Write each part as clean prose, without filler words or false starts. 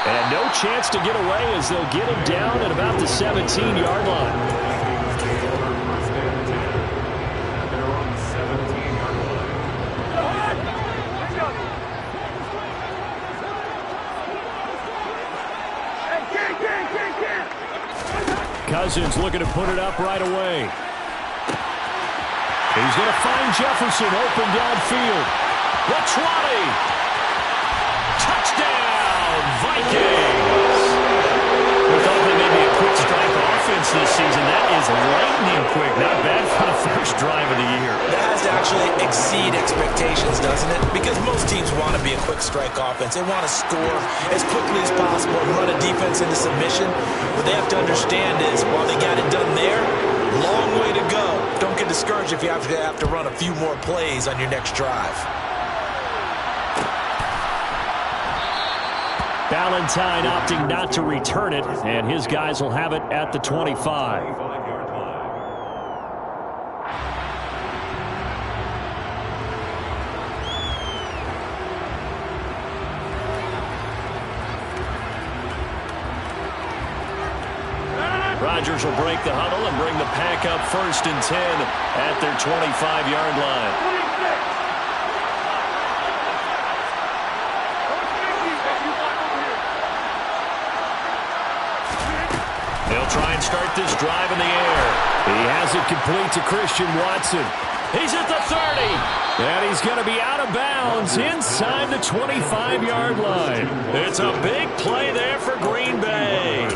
And no chance to get away as they'll get him down at about the 17-yard line. Cousins looking to put it up right away. He's going to find Jefferson open downfield. Latrani. Touchdown, Vikings. We thought that maybe a quick strike offense this season. That is lightning quick. Not bad for the first drive of the year. That has to actually exceed expectations, doesn't it? Because most teams want to be a quick strike offense. They want to score as quickly as possible and run a defense into submission. What they have to understand is while they got it done there, long way to go. Don't get discouraged if you have to run a few more plays on your next drive. Valentine opting not to return it, and his guys will have it at the 25. Rodgers will break the huddle and bring the pack up 1st and 10 at their 25-yard line. They'll try and start this drive in the air. He has it complete to Christian Watson. He's at the 30. And he's going to be out of bounds inside the 25-yard line. It's a big play there for Green Bay.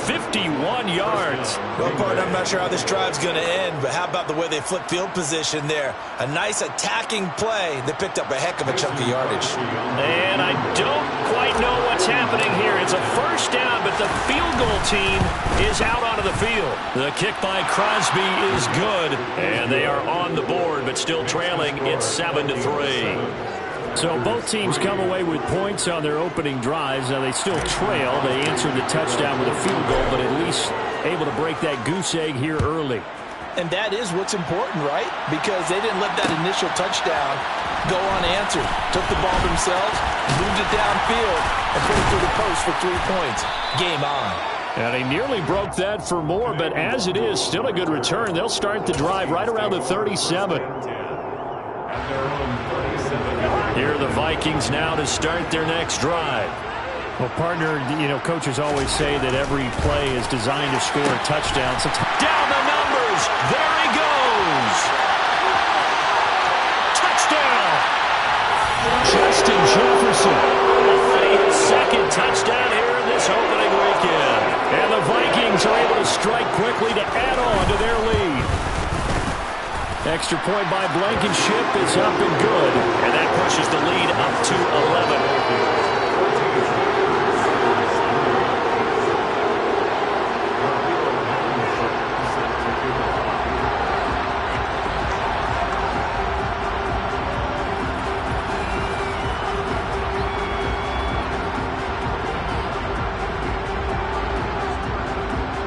51 yards. Well, partner, I'm not sure how this drive's going to end, but how about the way they flip field position there? A nice attacking play that picked up a heck of a chunk of yardage. And I don't quite know what's happening here. It's a first down, but the field goal team is out onto the field. The kick by Crosby is good, and they are on the board, but still trailing. It's 7-3. So both teams come away with points on their opening drives. Now they still trail. They answered the touchdown with a field goal, but at least able to break that goose egg here early. And that is what's important, right? Because they didn't let that initial touchdown go unanswered. Took the ball themselves, moved it downfield, and put it through the post for 3 points. Game on. And he nearly broke that for more, but as it is, still a good return. They'll start the drive right around the 37. Here are the Vikings now to start their next drive. Well, partner, you know, coaches always say that every play is designed to score a touchdown. So down the numbers. There he goes. Touchdown. Justin Jefferson. Already his second touchdown here in this opening weekend. And the Vikings are able to strike quickly to add on to their lead. Extra point by Blankenship is up and good. And that pushes the lead up to 11.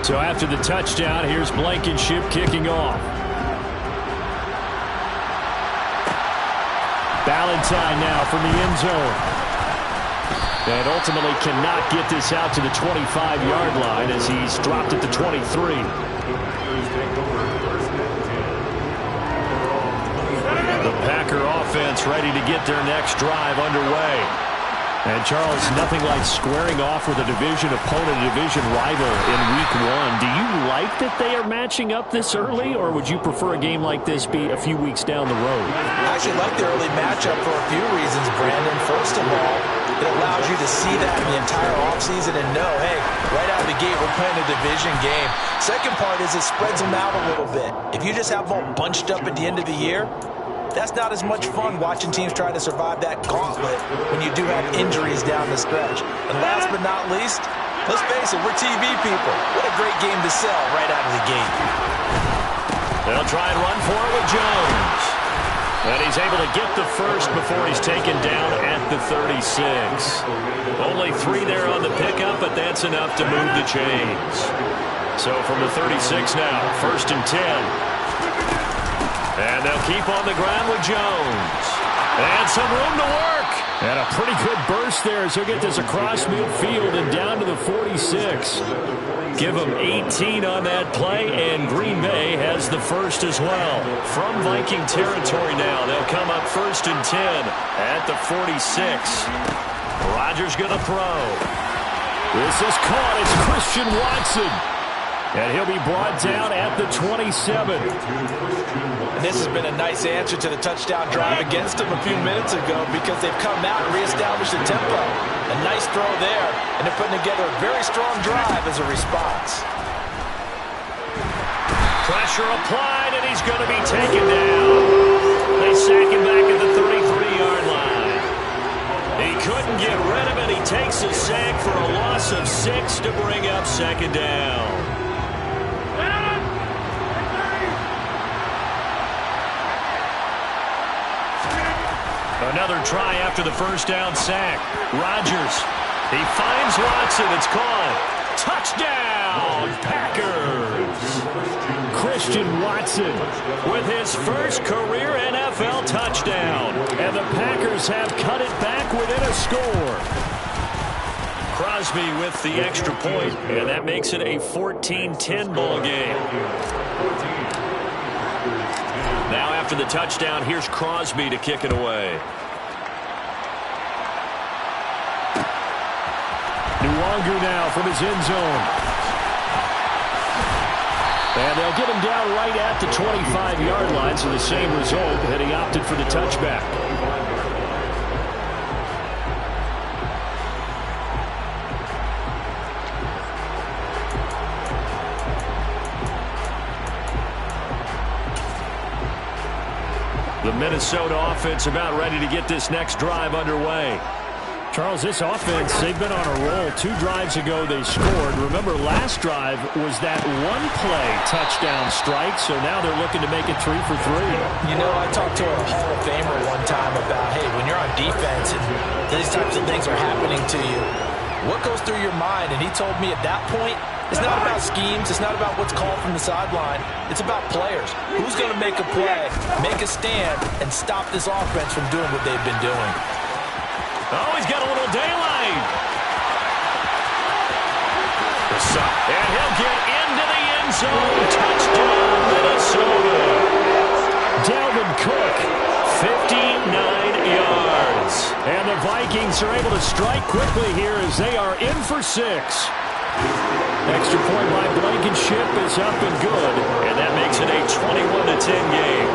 So after the touchdown, here's Blankenship kicking off. Valentine now from the end zone. And ultimately cannot get this out to the 25-yard line as he's dropped at the 23. The Packer offense ready to get their next drive underway. And, Charles, nothing like squaring off with a division opponent, a division rival in Week 1. Do you like that they are matching up this early, or would you prefer a game like this be a few weeks down the road? I actually like the early matchup for a few reasons, Brandon. First of all, it allows you to see that in the entire offseason and know, hey, right out of the gate, we're playing a division game. Second part is it spreads them out a little bit. If you just have them all bunched up at the end of the year, that's not as much fun watching teams try to survive that gauntlet when you do have injuries down the stretch. And last but not least, let's face it, we're TV people. What a great game to sell right out of the gate. They'll try and run for it with Jones. And he's able to get the first before he's taken down at the 36. Only 3 there on the pickup, but that's enough to move the chains. So from the 36 now, 1st and 10. And they'll keep on the ground with Jones. And some room to work. And a pretty good burst there as he'll get this across midfield and down to the 46. Give him 18 on that play, and Green Bay has the first as well. From Viking territory now, they'll come up 1st and 10 at the 46. Rodgers going to throw. This is caught. It's Christian Watson. And he'll be brought down at the 27. And this has been a nice answer to the touchdown drive against them a few minutes ago because they've come out and reestablished the tempo. A nice throw there, and they're putting together a very strong drive as a response. Pressure applied, and he's going to be taken down. They sack him back at the 33-yard line. He couldn't get rid of it. He takes a sack for a loss of 6 to bring up 2nd down. Another try after the 1st down sack. Rodgers. He finds Watson. It's caught. Touchdown, Packers. Christian Watson with his first career NFL touchdown. And the Packers have cut it back within a score. Crosby with the extra point, and that makes it a 14-10 ball game. Now after the touchdown, here's Crosby to kick it away. Nuwangu now from his end zone. And they'll get him down right at the 25-yard line, so the same result, and he opted for the touchback. The Minnesota offense about ready to get this next drive underway. Charles, this offense, they've been on a roll. 2 drives ago, they scored. Remember, last drive was that one-play touchdown strike, so now they're looking to make it 3 for 3. You know, I talked to a Hall of Famer one time about, hey, when you're on defense and these types of things are happening to you, what goes through your mind? And he told me at that point, it's not about schemes. It's not about what's called from the sideline. It's about players. Who's going to make a play, make a stand, and stop this offense from doing what they've been doing? Oh, he's got a little daylight. And he'll get into the end zone. Touchdown, Minnesota. Dalvin Cook, 59 yards. And the Vikings are able to strike quickly here as they are in for 6. Extra point by Blankenship is up and good. And that makes it a 21-10 game.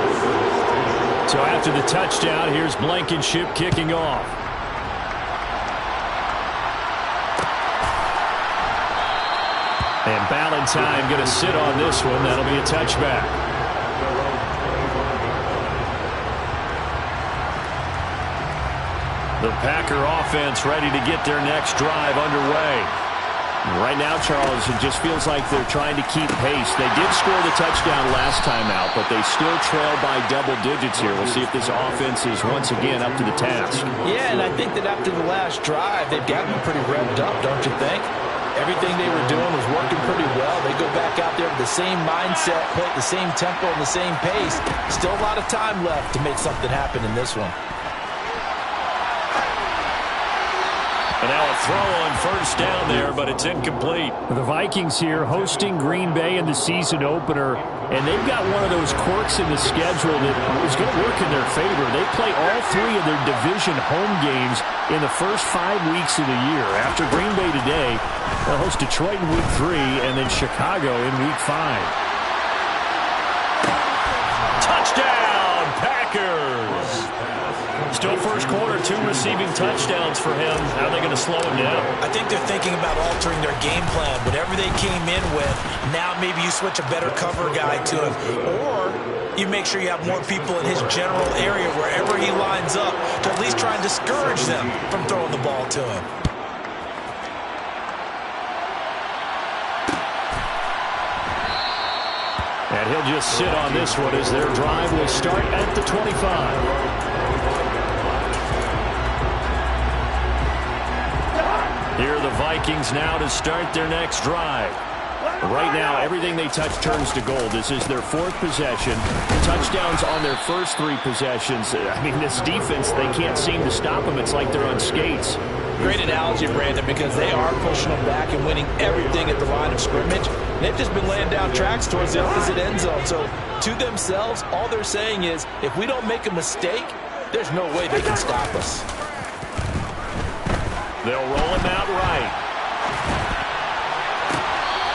So after the touchdown, here's Blankenship kicking off. And Ballantyne going to sit on this one. That'll be a touchback. The Packer offense ready to get their next drive underway. Right now, Charles, it just feels like they're trying to keep pace. They did score the touchdown last time out, but they still trail by double digits here. We'll see if this offense is once again up to the task. Yeah, and I think that after the last drive, they've gotten pretty revved up, don't you think? Everything they were doing was working pretty well. They go back out there with the same mindset, play at the same tempo and the same pace. Still a lot of time left to make something happen in this one. And now a throw on 1st down there, but it's incomplete. The Vikings here hosting Green Bay in the season opener, and they've got one of those quirks in the schedule that is going to work in their favor. They play all 3 of their division home games in the first 5 weeks of the year. After Green Bay today, they'll host Detroit in Week 3 and then Chicago in Week 5. Touchdown, Packers! Still first quarter, 2 receiving touchdowns for him. How are they going to slow him down? I think they're thinking about altering their game plan. Whatever they came in with, now maybe you switch a better cover guy to him. Or you make sure you have more people in his general area wherever he lines up to at least try and discourage them from throwing the ball to him. And he'll just sit on this one as their drive will start at the 25. Here are the Vikings now to start their next drive. Right now, everything they touch turns to gold. This is their 4th possession. Touchdowns on their first 3 possessions. I mean, this defense, they can't seem to stop them. It's like they're on skates. Great analogy, Brandon, because they are pushing them back and winning everything at the line of scrimmage. They've just been laying down tracks towards the opposite end zone. So to themselves, all they're saying is, if we don't make a mistake, there's no way they can stop us. They'll roll him out right.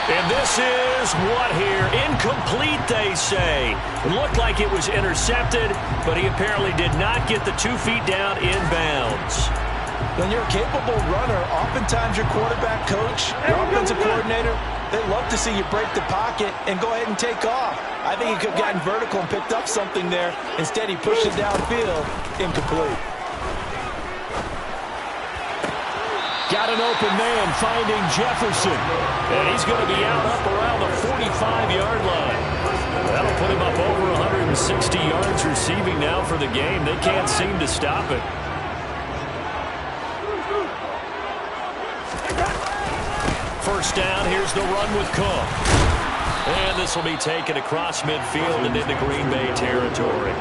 And this is what here? Incomplete, they say. Looked like it was intercepted, but he apparently did not get the 2 feet down in bounds. When you're a capable runner, oftentimes your quarterback coach, your offensive coordinator, they love to see you break the pocket and go ahead and take off. I think he could have gotten vertical and picked up something there. Instead, he pushed it downfield. Incomplete. Got an open man finding Jefferson. And he's going to be out up around the 45-yard line. That'll put him up over 160 yards receiving now for the game. They can't seem to stop it. First down, here's the run with Cook. And this will be taken across midfield and into Green Bay territory.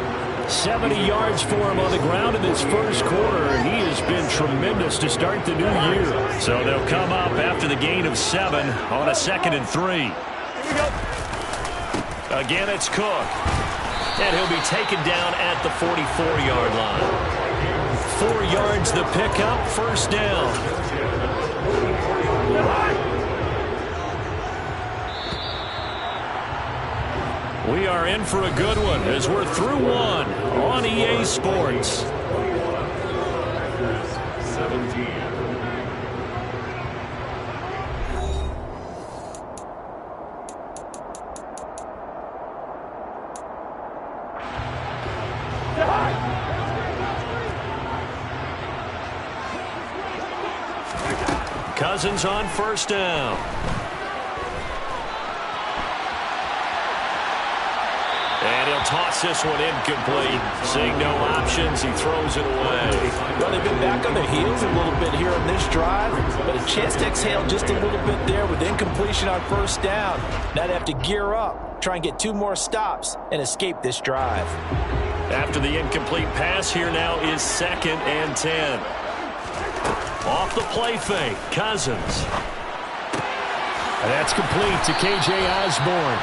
70 yards for him on the ground in this first quarter. He has been tremendous to start the new year. So they'll come up after the gain of 7 on a 2nd and 3. Here we go. Again, it's Cook. And he'll be taken down at the 44-yard line. 4 yards the pickup, first down. We are in for a good one as we're through one on EA Sports. 17. Cousins on first down. And he'll toss this one incomplete. Seeing no options, he throws it away. Well, they've been back on their heels a little bit here on this drive, but a chance to exhale just a little bit there with incompletion on first down. Now they have to gear up, try and get 2 more stops, and escape this drive. After the incomplete pass, here now is 2nd and 10. Off the play fake, Cousins. And that's complete to K.J. Osborne.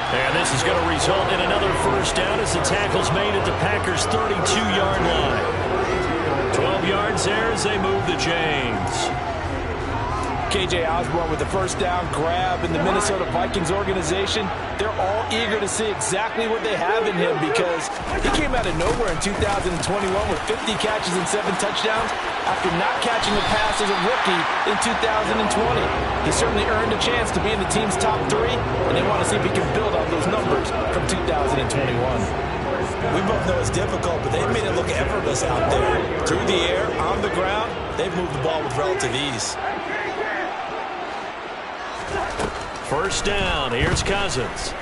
And this is going to result in another first down as the tackle's made at the Packers' 32-yard line. 12 yards there as they move the chains. K.J. Osborne with the first down grab in the Minnesota Vikings organization. They're all eager to see exactly what they have in him because he came out of nowhere in 2021 with 50 catches and 7 touchdowns after not catching a pass as a rookie in 2020. He certainly earned a chance to be in the team's top 3, and they want to see if he can build on those numbers from 2021. We both know it's difficult, but they've made it look effortless out there. Through the air, on the ground, they've moved the ball with relative ease. First down, here's Cousins.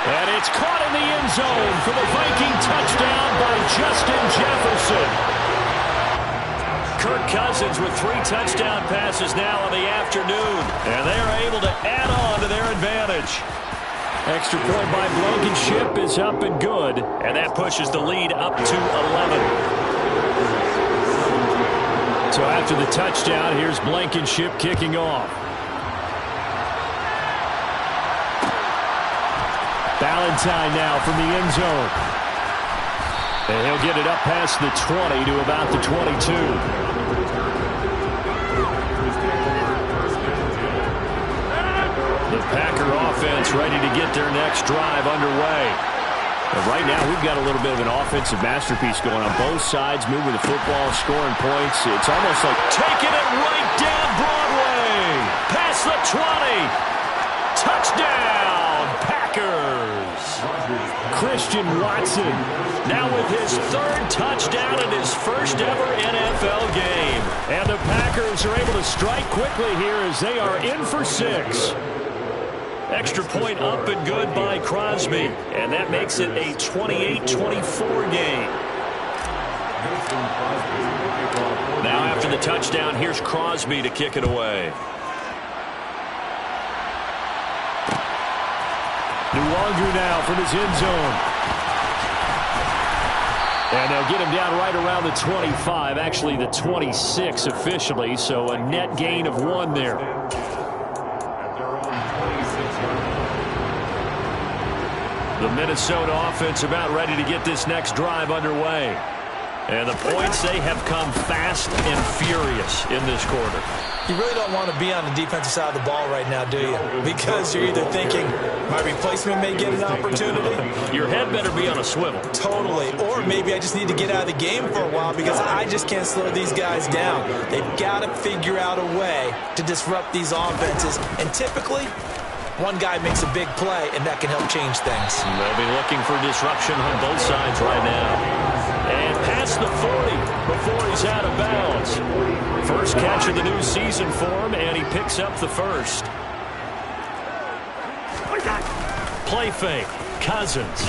And it's caught in the end zone for the Viking touchdown by Justin Jefferson. Kirk Cousins with 3 touchdown passes now in the afternoon, and they are able to add on to their advantage. Extra point by Blankenship is up and good, and that pushes the lead up to 11. So after the touchdown, here's Blankenship kicking off. Valentine now from the end zone. And he'll get it up past the 20 to about the 22. The Packer offense ready to get their next drive underway. And right now, we've got a little bit of an offensive masterpiece going on both sides, moving the football, scoring points. It's almost like taking it right down Broadway. Past the 20. Touchdown, Packers. Christian Watson now with his 3rd touchdown in his first ever NFL game. And the Packers are able to strike quickly here as they are in for 6. Extra point up and good by Crosby. And that makes it a 28-24 game. Now after the touchdown, here's Crosby to kick it away. Nwangu now from his end zone. And they'll get him down right around the 25, actually the 26 officially, so a net gain of 1 there. The Minnesota offense about ready to get this next drive underway. And the points, they have come fast and furious in this quarter. You really don't want to be on the defensive side of the ball right now, do you? Because you're either thinking, my replacement may get an opportunity. Your head better be on a swivel. Totally. Or maybe I just need to get out of the game for a while because I just can't slow these guys down. They've got to figure out a way to disrupt these offenses. And typically, one guy makes a big play, and that can help change things. They'll be looking for disruption on both sides right now. And past the 40 before he's out of bounds. First catch of the new season for him, and he picks up the first. Play fake, Cousins.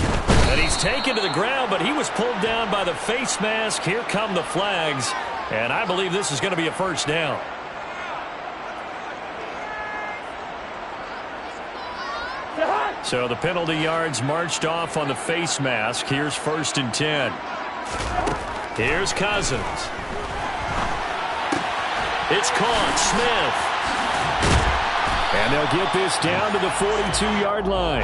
And he's taken to the ground, but he was pulled down by the face mask. Here come the flags, and I believe this is going to be a first down. So the penalty yards marched off on the face mask. Here's 1st and 10. Here's Cousins. It's caught. Smith. And they'll get this down to the 42-yard line.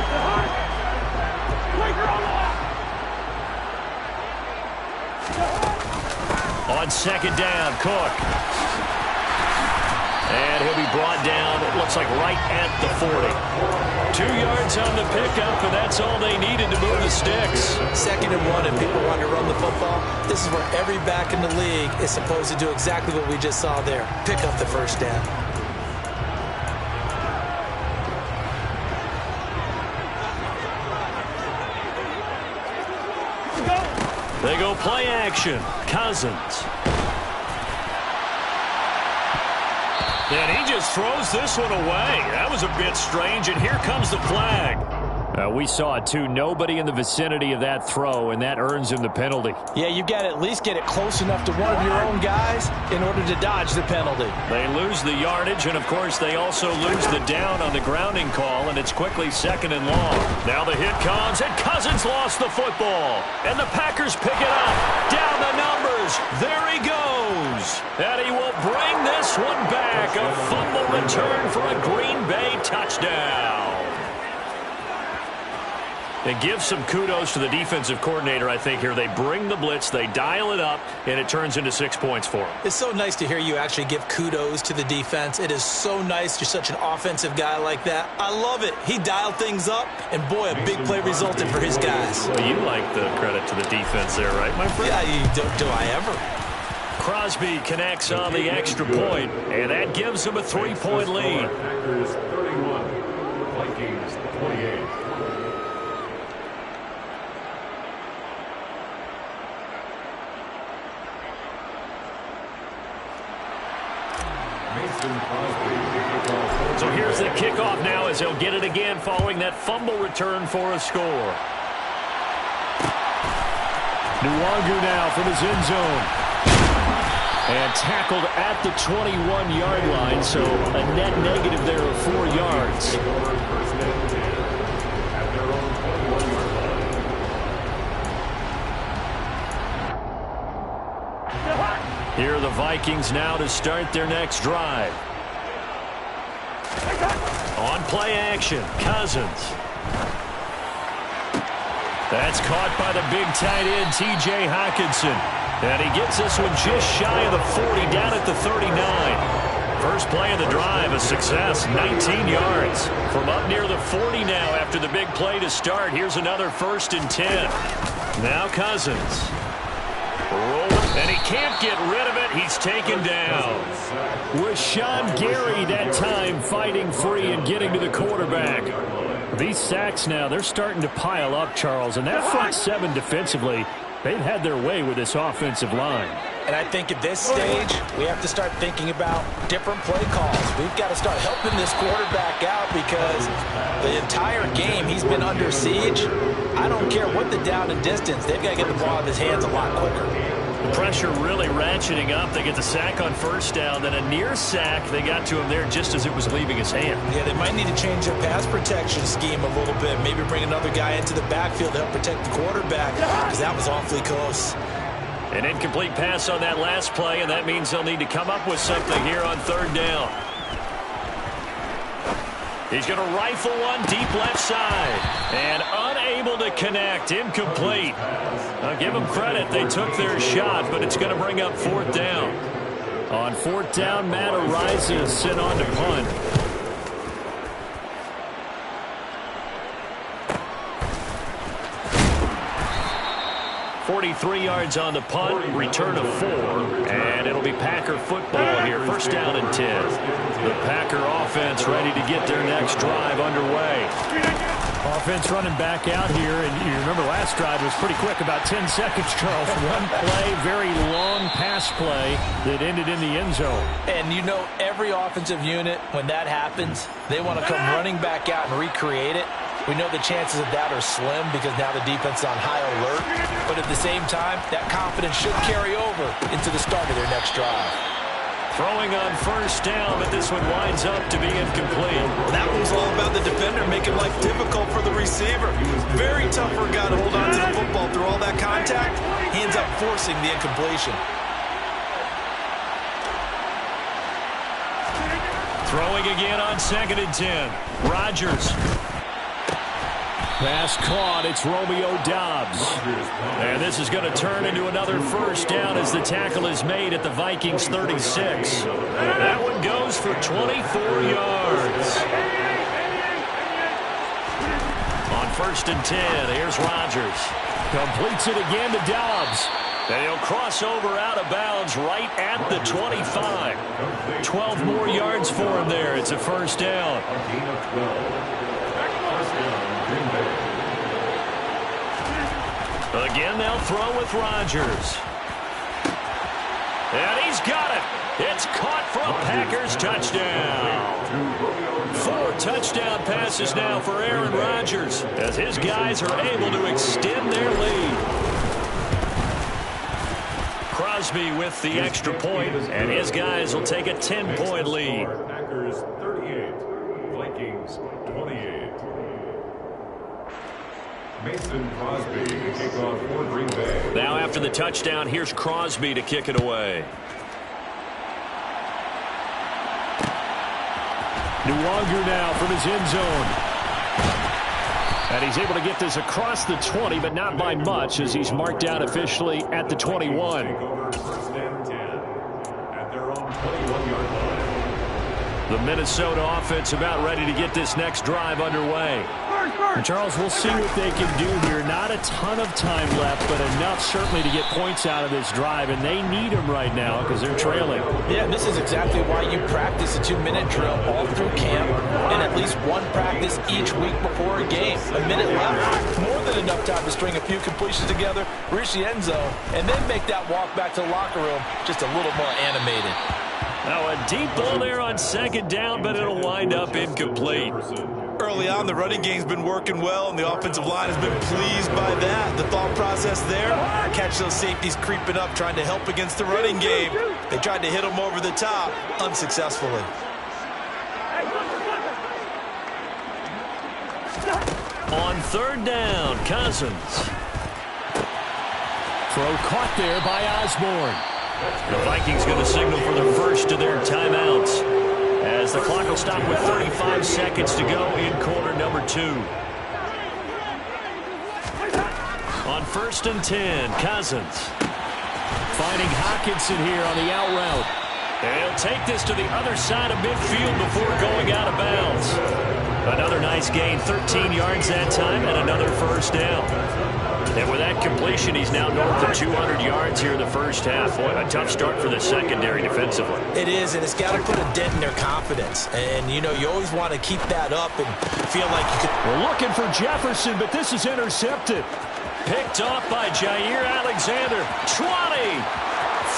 On 2nd down, Cook. And he'll be brought down, it looks like right at the 40. 2 yards on the pickup, and that's all they needed to move the sticks. 2nd and 1, and people want to run the football. This is where every back in the league is supposed to do exactly what we just saw there. Pick up the first down. They go play action. Cousins. And he just throws this one away. That was a bit strange, and here comes the flag. We saw it, too. Nobody in the vicinity of that throw, and that earns him the penalty. Yeah, you've got to at least get it close enough to one of your own guys in order to dodge the penalty. They lose the yardage, and, of course, they also lose the down on the grounding call, and it's quickly 2nd and long. Now the hit comes, and Cousins lost the football. And the Packers pick it up. Down the numbers. There he goes. And he will bring this one back. A fumble return for a Green Bay touchdown. And give some kudos to the defensive coordinator, I think, here. They bring the blitz, they dial it up, and it turns into 6 points for them. It's so nice to hear you actually give kudos to the defense. It is so nice. You're such an offensive guy like that. I love it. He dialed things up, and boy, a big play resulted for his guys. Well, you like the credit to the defense there, right, my friend? Yeah, do I ever? Crosby connects on the extra point, and that gives him a 3-point lead. Packers 31, Vikings 28. So here's the kickoff now as he'll get it again following that fumble return for a score. Nwangu now from his end zone. And tackled at the 21-yard line, so a net negative there of 4 yards. Here are the Vikings now to start their next drive. On play action, Cousins. That's caught by the big tight end, T.J. Hockenson. And he gets this one just shy of the 40, down at the 39. First play of the drive, a success, 19 yards. From up near the 40 now after the big play to start. Here's another 1st and 10. Now Cousins. And he can't get rid of it. He's taken down. With Sean Gary that time fighting free and getting to the quarterback. These sacks now, they're starting to pile up, Charles. And that front 7 defensively, they've had their way with this offensive line. And I think at this stage, we have to start thinking about different play calls. We've got to start helping this quarterback out because the entire game he's been under siege. I don't care what the down and distance. They've got to get the ball out of his hands a lot quicker. Pressure really ratcheting up. They get the sack on first down, then a near sack. They got to him there just as it was leaving his hand. Yeah, they might need to change their pass protection scheme a little bit. Maybe bring another guy into the backfield to help protect the quarterback, because that was awfully close. An incomplete pass on that last play, and that means they'll need to come up with something here on third down. He's going to rifle one deep left side. And unable to connect. Incomplete. I'll give them credit. They took their shot, but it's going to bring up fourth down. On fourth down, Matt arises, sent on to punt. 43 yards on the punt, return of 4, and it'll be Packer football here. First down and 10. The Packer offense ready to get their next drive underway. Offense running back out here, and you remember last drive was pretty quick, about 10 seconds, Charles. One play, very long pass play that ended in the end zone. And you know, every offensive unit, when that happens, they want to come running back out and recreate it. We know the chances of that are slim because now the defense is on high alert. But at the same time, that confidence should carry over into the start of their next drive. Throwing on first down, but this one winds up to be incomplete. That one's all about the defender making life difficult for the receiver. Very tough for a guy to hold on to the football through all that contact. He ends up forcing the incompletion. Throwing again on second and 10. Rodgers. Pass caught. It's Romeo Doubs. And this is going to turn into another first down as the tackle is made at the Vikings 36. That one goes for 24 yards. On first and 10, here's Rodgers. Completes it again to Doubs. And he'll cross over out of bounds right at the 25. 12 more yards for him there. It's a first down. Again, they'll throw with Rodgers. And he's got it. It's caught for a Packers touchdown. 4 touchdown passes now for Aaron Rodgers as his guys are able to extend their lead. Crosby with the extra point, and his guys will take a 10-point lead. Packers 38, Vikings 28. Mason Crosby to kick off for Green Bay. Now after the touchdown, here's Crosby to kick it away. Nuwanger now from his end zone. And he's able to get this across the 20, but not by much as he's marked out officially at the 21. First and 10 at their own 21-yard line. The Minnesota offense about ready to get this next drive underway. And Charles, we'll see what they can do here. Not a ton of time left, but enough certainly to get points out of this drive, and they need them right now because they're trailing. Yeah, this is exactly why you practice a 2-minute drill all through camp and at least one practice each week before a game. A minute left, more than enough time to string a few completions together, reach the end zone, and then make that walk back to the locker room just a little more animated. Now a deep ball there on second down, but it'll wind up incomplete. Early on, the running game's been working well, and the offensive line has been pleased by that. The thought process there, catch those safeties creeping up, trying to help against the running game. They tried to hit them over the top, unsuccessfully. On third down, Cousins. Throw caught there by Osborne. The Vikings going to signal for the first of their timeouts as the clock will stop with 35 seconds to go in quarter number 2. On first and 10, Cousins. Finding Hockenson here on the out route. And he'll take this to the other side of midfield before going out of bounds. Another nice gain, 13 yards that time, and another first down. And with that completion, he's now north of 200 yards here in the first half. Boy, a tough start for the secondary defensively. It is, and it's got to put a dent in their confidence. And, you know, you always want to keep that up and feel like you could. We're looking for Jefferson, but this is intercepted. Picked off by Jair Alexander. 20.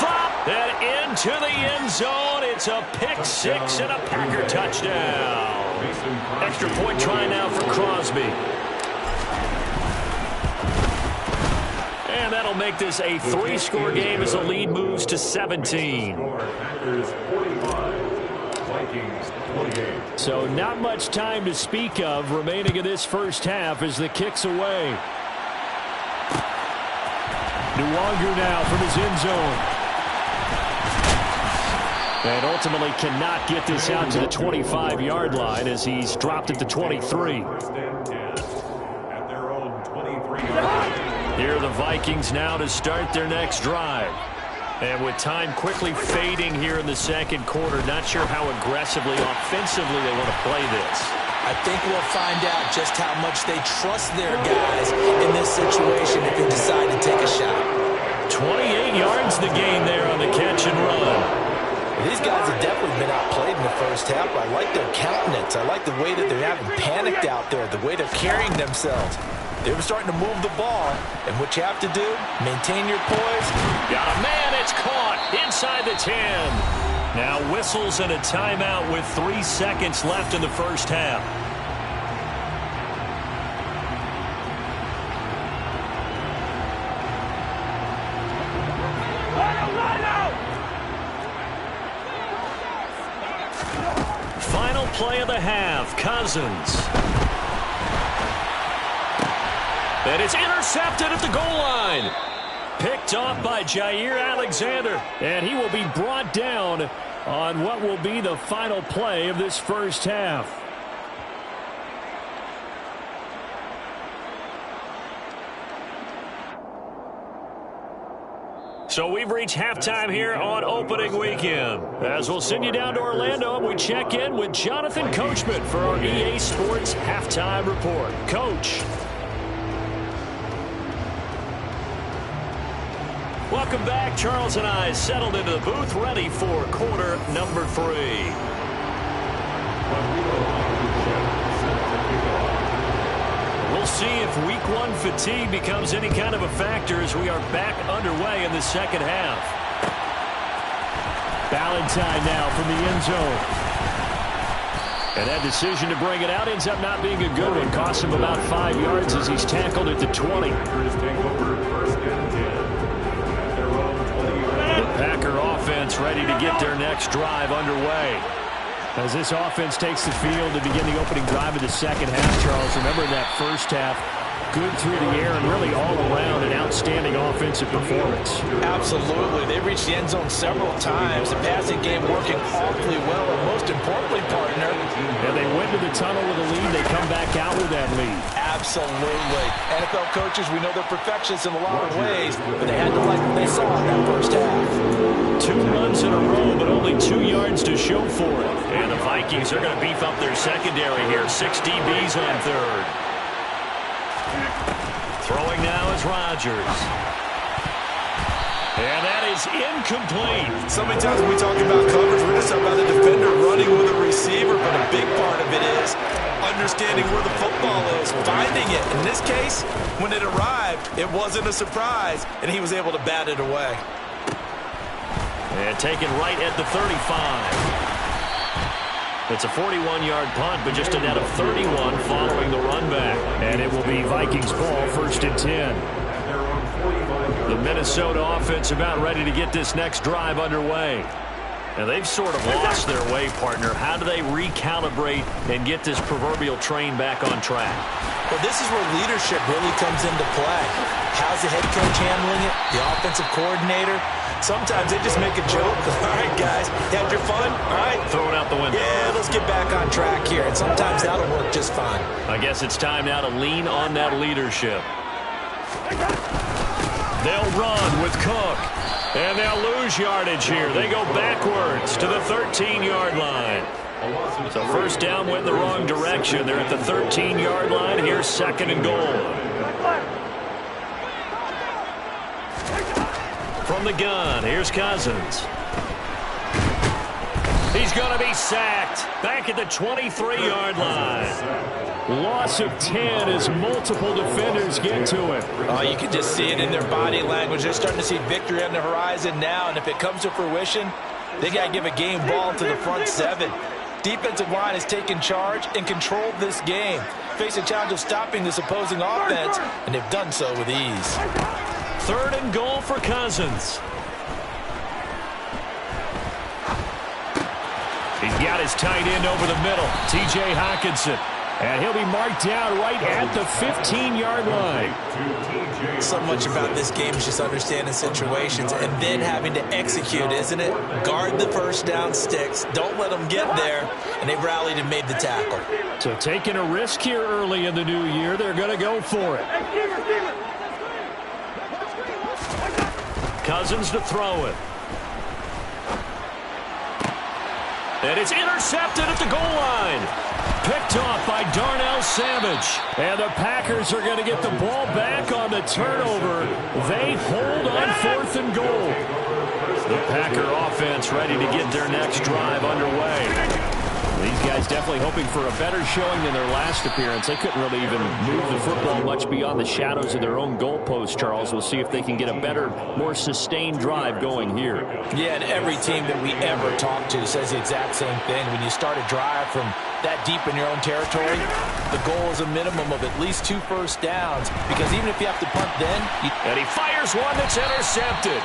5. And into the end zone. It's a pick 6 and a Packer touchdown. Extra point try now for Crosby. And that'll make this a 3-score game as the lead moves to 17. Packers 45, Vikings 28. So not much time to speak of remaining in this first half as the kick's away. Nwangu now from his end zone. And ultimately cannot get this out to the 25-yard line as he's dropped at the 23. At their own 23-yard line. Here are the Vikings now to start their next drive. And with time quickly fading here in the second quarter, not sure how aggressively, offensively they want to play this. I think we'll find out just how much they trust their guys in this situation if they decide to take a shot. 28 yards the gain there on the catch and run. These guys have definitely been outplayed in the first half. I like their countenance. I like the way that they're having panicked out there, the way they're carrying themselves. They were starting to move the ball, and what you have to do, maintain your poise. Got a man, it's caught inside the 10. Now whistles and a timeout with 3 seconds left in the first half. Final play of the half, Cousins. And it's intercepted at the goal line. Picked off by Jair Alexander. And he will be brought down on what will be the final play of this first half. So we've reached halftime here on opening weekend. As we'll send you down to Orlando, and we check in with Jonathan Coachman for our EA Sports Halftime Report. Coach. Welcome back. Charles and I settled into the booth, ready for quarter number 3. We'll see if week 1 fatigue becomes any kind of a factor as we are back underway in the second half. Valentine now from the end zone. And that decision to bring it out ends up not being a good one. Costs him about 5 yards as he's tackled at the 20. The Packer offense ready to get their next drive underway. As this offense takes the field to begin the opening drive of the second half, Charles, remember in that first half, good through the air and really all around an outstanding offensive performance. Absolutely. They reached the end zone several times. The passing game working awfully well, and most importantly, partner. And they went to the tunnel with a lead. They come back out with that lead. Absolutely. NFL coaches, we know they're perfectionists in a lot of ways, but they had to like what they saw in that first half. 2 runs in a row, but only 2 yards to show for it. And the Vikings are going to beef up their secondary here. 6 DBs on third. Throwing now is Rodgers. And that is incomplete. So many times when we talk about coverage, we're just talking about the defender running with a receiver, but a big part of it is understanding where the football is, finding it. In this case, when it arrived, it wasn't a surprise, and he was able to bat it away. And taken right at the 35. It's a 41-yard punt, but just a net of 31 following the run back. And it will be Vikings ball, 1st and 10. The Minnesota offense about ready to get this next drive underway. And they've sort of lost their way, partner. How do they recalibrate and get this proverbial train back on track? Well, this is where leadership really comes into play. How's the head coach handling it? The offensive coordinator? Sometimes they just make a joke. All right, guys, you had your fun? All right. Throw it out the window. Yeah, let's get back on track here. And sometimes that'll work just fine. I guess it's time now to lean on that leadership. They'll run with Cook. And they'll lose yardage here. They go backwards to the 13-yard line. So first down went in the wrong direction. They're at the 13-yard line. Here's 2nd and goal. From the gun, here's Cousins. He's going to be sacked. Back at the 23-yard line. Loss of 10 as multiple defenders get to him. Oh, you can just see it in their body language. They're starting to see victory on the horizon now, and if it comes to fruition, they got to give a game ball to the front 7. Defensive line has taken charge and controlled this game. Face a challenge of stopping this opposing offense, and they've done so with ease. 3rd and goal for Cousins. He's got his tight end over the middle, T.J. Hockenson. And he'll be marked down right at the 15-yard line. So much about this game is just understanding situations and then having to execute, isn't it? Guard the first down sticks. Don't let them get there. And they rallied and made the tackle. So taking a risk here early in the new year, they're going to go for it. Cousins to throw it. And it's intercepted at the goal line. Picked off by Darnell Savage. And the Packers are going to get the ball back on the turnover. They hold on 4th and goal. The Packer offense ready to get their next drive underway. These guys definitely hoping for a better showing than their last appearance. They couldn't really even move the football much beyond the shadows of their own goalpost, Charles. We'll see if they can get a better, more sustained drive going here. Yeah, and every team that we ever talk to says the exact same thing. When you start a drive from that deep in your own territory, the goal is a minimum of at least 2 first downs, because even if you have to punt then... And he fires one that's intercepted.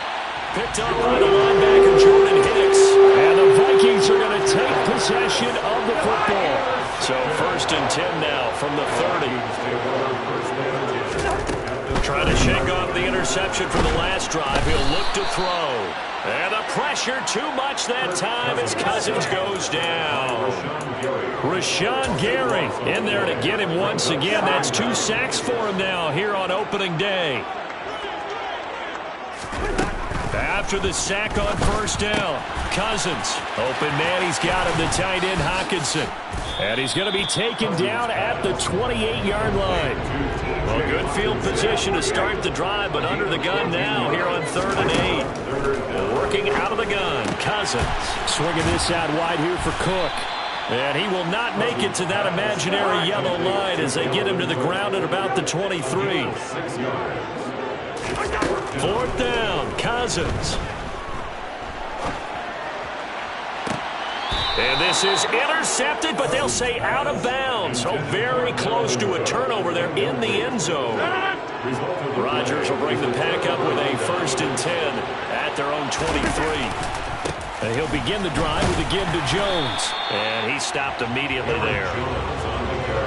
Picked up by the linebacker, Jordan Hicks. And the Vikings are going to take possession of the football. So 1st and 10 now from the 30. Trying to shake off the interception from the last drive. He'll look to throw. And the pressure too much that time as Cousins goes down. Rashawn Gary in there to get him once again. That's 2 sacks for him now here on opening day. After the sack on 1st down, Cousins. Open man, he's got him, the tight end Hockenson. And he's going to be taken down at the 28-yard line. Well, good field position to start the drive, but under the gun now here on 3rd and 8. Working out of the gun, Cousins. Swinging this out wide here for Cook. And he will not make it to that imaginary yellow line as they get him to the ground at about the 23. 4th down, Cousins. And this is intercepted, but they'll say out of bounds. So very close to a turnover there in the end zone. Rodgers will bring the pack up with a 1st and 10 at their own 23. And he'll begin the drive with a give to Jones. And he stopped immediately there.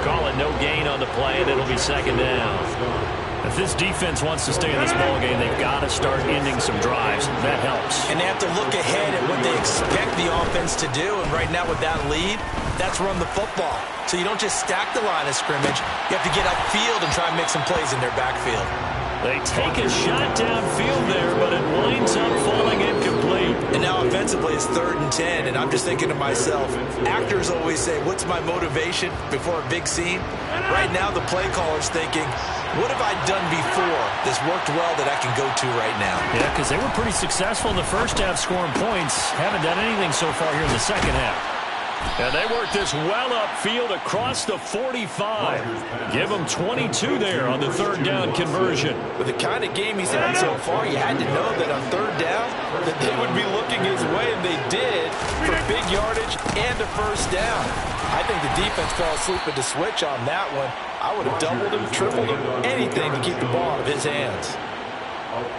Call it no gain on the play, and it'll be 2nd down. If this defense wants to stay in this ballgame, they've got to start ending some drives. That helps. And they have to look ahead at what they expect the offense to do. And right now with that lead, that's run the football. So you don't just stack the line of scrimmage. You have to get upfield and try and make some plays in their backfield. They take a shot downfield there, but it winds up falling incomplete. And now offensively it's 3rd and 10, and I'm just thinking to myself, actors always say, what's my motivation before a big scene? Right now the play caller's thinking, what have I done before that's worked well that I can go to right now? Yeah, because they were pretty successful in the first half scoring points. Haven't done anything so far here in the second half. And they work this well upfield across the 45. Give them 22 there on the 3rd down conversion. With the kind of game he's had so far, you had to know that on 3rd down that they would be looking his way, and they did, for big yardage and a 1st down. I think the defense fell asleep at the switch on that one. I would have doubled him, tripled him, anything to keep the ball out of his hands.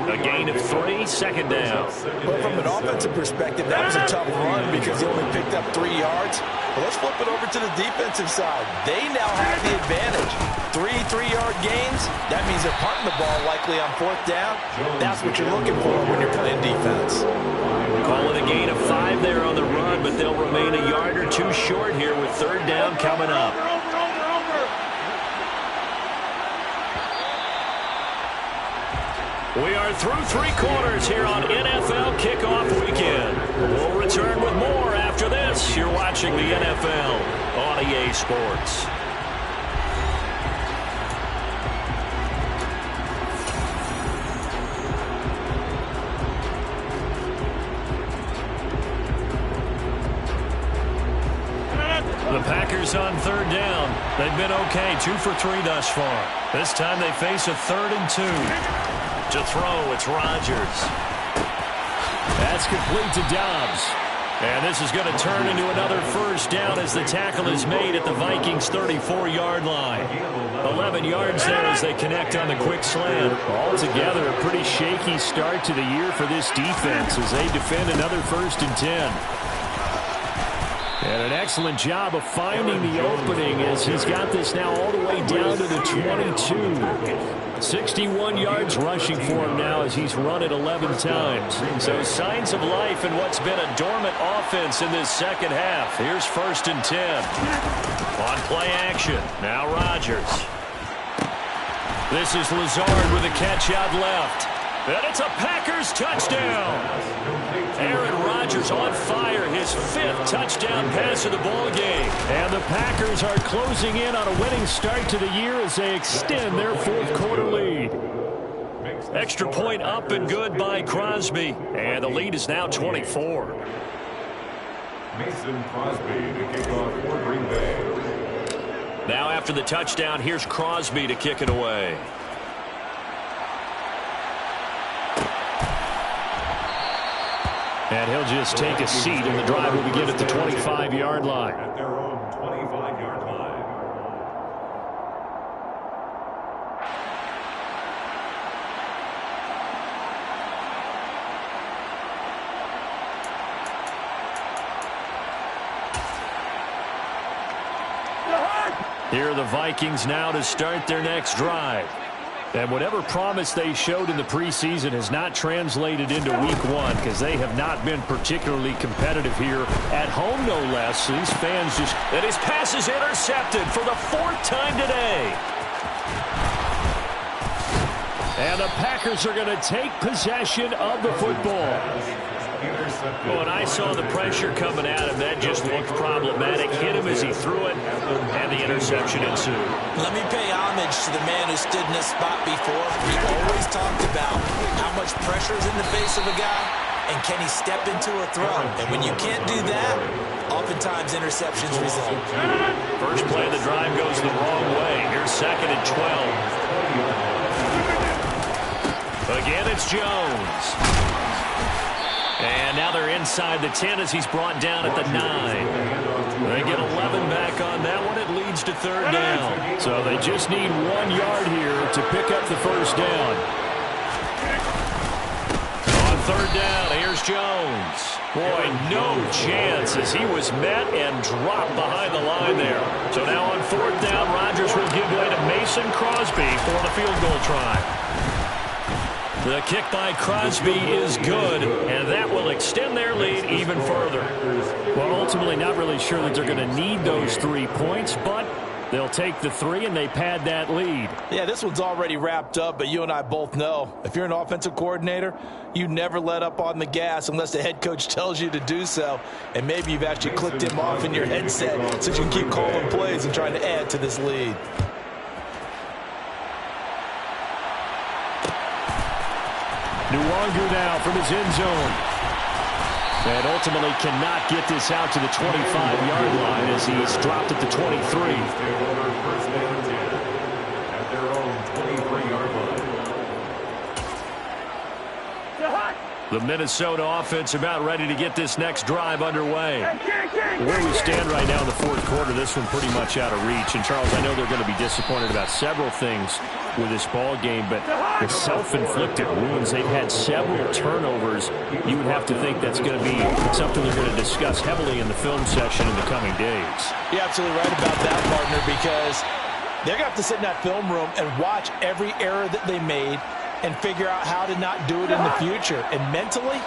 A gain of 3, 2nd down. Well, from an offensive perspective, that was a tough run because he only picked up 3 yards. But let's flip it over to the defensive side. They now have the advantage. 3 3-yard gains, that means they're punting the ball likely on 4th down. That's what you're looking for when you're playing defense. Call it a gain of 5 there on the run, but they'll remain a yard or 2 short here with 3rd down coming up. We are through 3 quarters here on NFL Kickoff Weekend. We'll return with more after this. You're watching the NFL on EA Sports. The Packers on 3rd down. They've been okay, 2 for 3 thus far. This time they face a 3rd and 2. To throw, it's Rodgers. That's complete to Dobbs. And this is going to turn into another first down as the tackle is made at the Vikings' 34-yard line. 11 yards there as they connect on the quick slant. Altogether, a pretty shaky start to the year for this defense as they defend another 1st and 10. And an excellent job of finding the opening as he's got this now all the way down to the 22. 61 yards rushing for him now as he's run it 11 times. So signs of life in what's been a dormant offense in this second half. Here's 1st and 10. On play action. Now Rodgers. This is Lazard with a catch out left. And it's a Packers touchdown. Aaron Rodgers on fire, his 5th touchdown pass of the ball game. And the Packers are closing in on a winning start to the year as they extend their 4th quarter lead. Extra point up and good by Crosby. And the lead is now 24. Mason Crosby to kick off for Green Bay. Now after the touchdown, here's Crosby to kick it away. And he'll just take a seat, and the drive will begin at the 25-yard line. At their own 25-yard line. Here are the Vikings now to start their next drive. And whatever promise they showed in the preseason has not translated into week 1 because they have not been particularly competitive here at home, no less. These fans just... And his pass is intercepted for the 4th time today. And the Packers are going to take possession of the football. Well, when I saw the pressure coming at him, that just looked problematic. Hit him as he threw it, and the interception ensued. Let me pay homage to the man who stood in this spot before. We always talked about how much pressure is in the face of a guy, and can he step into a throw? And when you can't do that, oftentimes interceptions result. First play of the drive goes the wrong way. Here's 2nd and 12. Again, it's Jones. And now they're inside the 10 as he's brought down at the 9. They get 11 back on that one. It leads to 3rd down. So they just need 1 yard here to pick up the 1st down. On 3rd down, here's Jones. Boy, no chance as he was met and dropped behind the line there. So now on 4th down, Rodgers will give way to Mason Crosby for the field goal try. The kick by Crosby is good, and that will extend their lead even further. Well, ultimately not really sure that they're going to need those 3 points, but they'll take the 3 and they pad that lead. Yeah, this one's already wrapped up, but you and I both know if you're an offensive coordinator, you never let up on the gas unless the head coach tells you to do so. And maybe you've actually clicked him off in your headset so you can keep calling plays and trying to add to this lead. Nuwangu now from his end zone. And ultimately cannot get this out to the 25-yard line as he's dropped at the 23. First and 10 at their own 23-yard line. The Minnesota offense about ready to get this next drive underway. Where we stand right now in the 4th quarter, this one pretty much out of reach. And, Charles, I know they're going to be disappointed about several things with this ball game, but the self-inflicted wounds, they've had several turnovers. You would have to think that's going to be something they're going to discuss heavily in the film session in the coming days. You're absolutely right about that, partner, because they're going to have to sit in that film room and watch every error that they made and figure out how to not do it in the future. And mentally,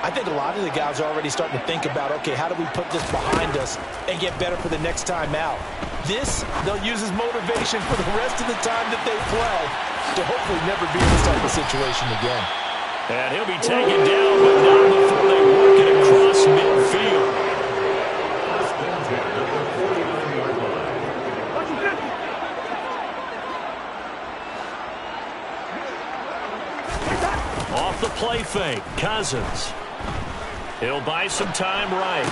I think a lot of the guys are already starting to think about, okay, how do we put this behind us and get better for the next time out? This, they'll use as motivation for the rest of the time that they play to hopefully never be in this type of situation again. And he'll be taken down, but not before they work it across midfield. First and 10 at the 49-yard line. Off the play fake, Cousins. He'll buy some time right.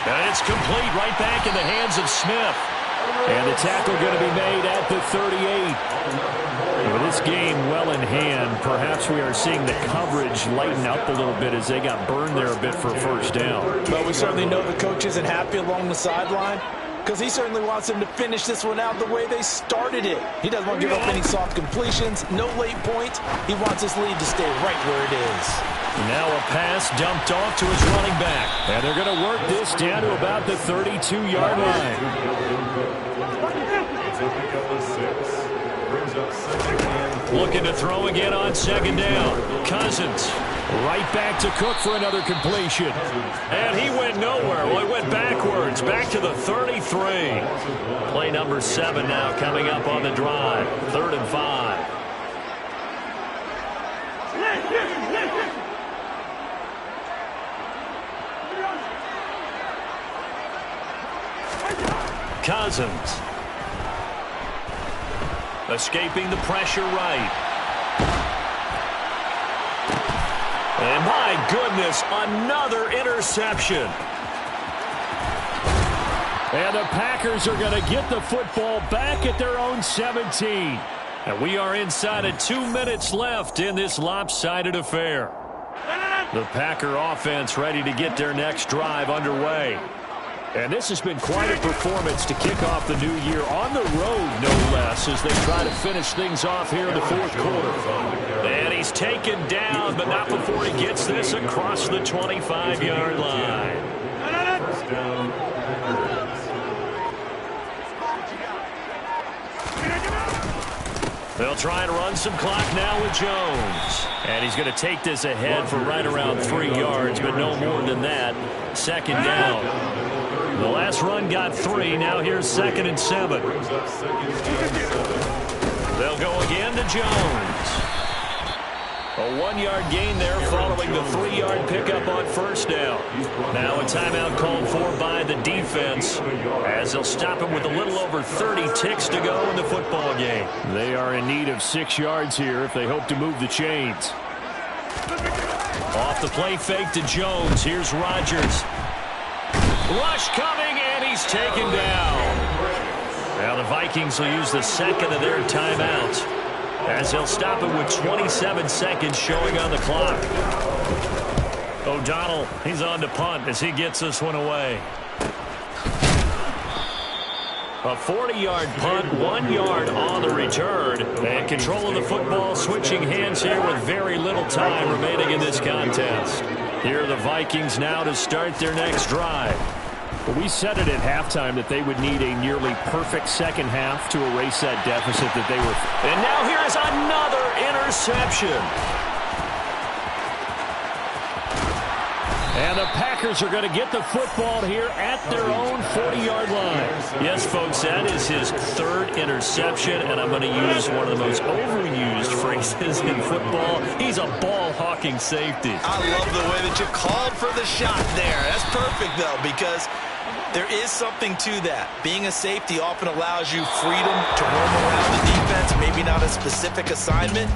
And it's complete right back in the hands of Smith. And the tackle going to be made at the 38. With this game well in hand, perhaps we are seeing the coverage lighten up a little bit as they got burned there a bit for a first down. But we certainly know the coach isn't happy along the sideline because he certainly wants them to finish this one out the way they started it. He doesn't want to give up any soft completions, no late points. He wants his lead to stay right where it is. Now a pass dumped off to his running back. And they're going to work this down to about the 32-yard line. Looking to throw again on second down. Cousins. Right back to Cook for another completion. And he went nowhere. Well, he went backwards. Back to the 33. Play number 7 now coming up on the drive. 3rd and 5. Cousins. Escaping the pressure right. And my goodness, another interception. And the Packers are going to get the football back at their own 17. And we are inside of 2 minutes left in this lopsided affair. The Packer offense ready to get their next drive underway. And this has been quite a performance to kick off the new year on the road, no less, as they try to finish things off here in the fourth quarter. And he's taken down, but not before he gets this across the 25-yard line. They'll try and run some clock now with Jones. And he's going to take this ahead for right around 3 yards, but no more than that. Second down. The last run got 3. Now here's 2nd and 7. They'll go again to Jones. A 1-yard gain there following the 3-yard pickup on first down. Now a timeout called for by the defense as they'll stop him with a little over 30 ticks to go in the football game. They are in need of 6 yards here if they hope to move the chains. Off the play fake to Jones. Here's Rodgers. Rush coming, and he's taken down. Now the Vikings will use the second of their timeouts as they'll stop him with 27 seconds showing on the clock. O'Donnell, he's on to punt as he gets this one away. A 40-yard punt, 1 yard on the return. And control of the football switching hands here with very little time remaining in this contest. Here are the Vikings now to start their next drive. But we said it at halftime that they would need a nearly perfect second half to erase that deficit that they were. And now here is another interception. And the Packers are going to get the football here at their own 40-yard line. Yes, folks, that is his 3rd interception, and I'm going to use one of the most overused phrases in football. He's a ball-hawking safety. I love the way that you called for the shot there. That's perfect, though, because there is something to that. Being a safety often allows you freedom to roam around the defense, maybe not a specific assignment.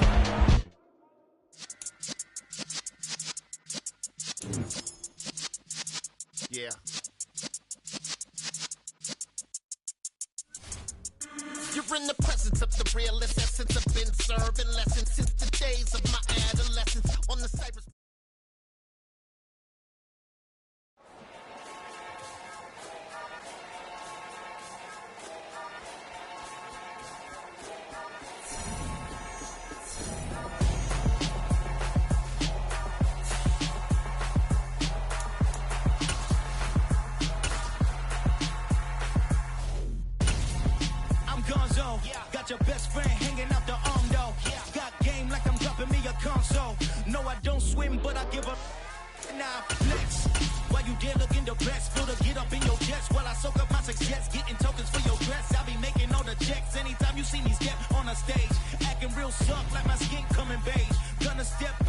Yeah. You're in the presence of the realest essence. I've been serving lessons since the days of my adolescence on the Cypress. Got your best friend hanging out the arm though. Got game like I'm dropping me a console. No, I don't swim, but I give up. Now, flex. While you dare look in the best, feel to get up in your chest while I soak up my success. Getting tokens for your dress. I'll be making all the checks anytime you see me step on a stage. Acting real suck like my skin coming beige. Gonna step out.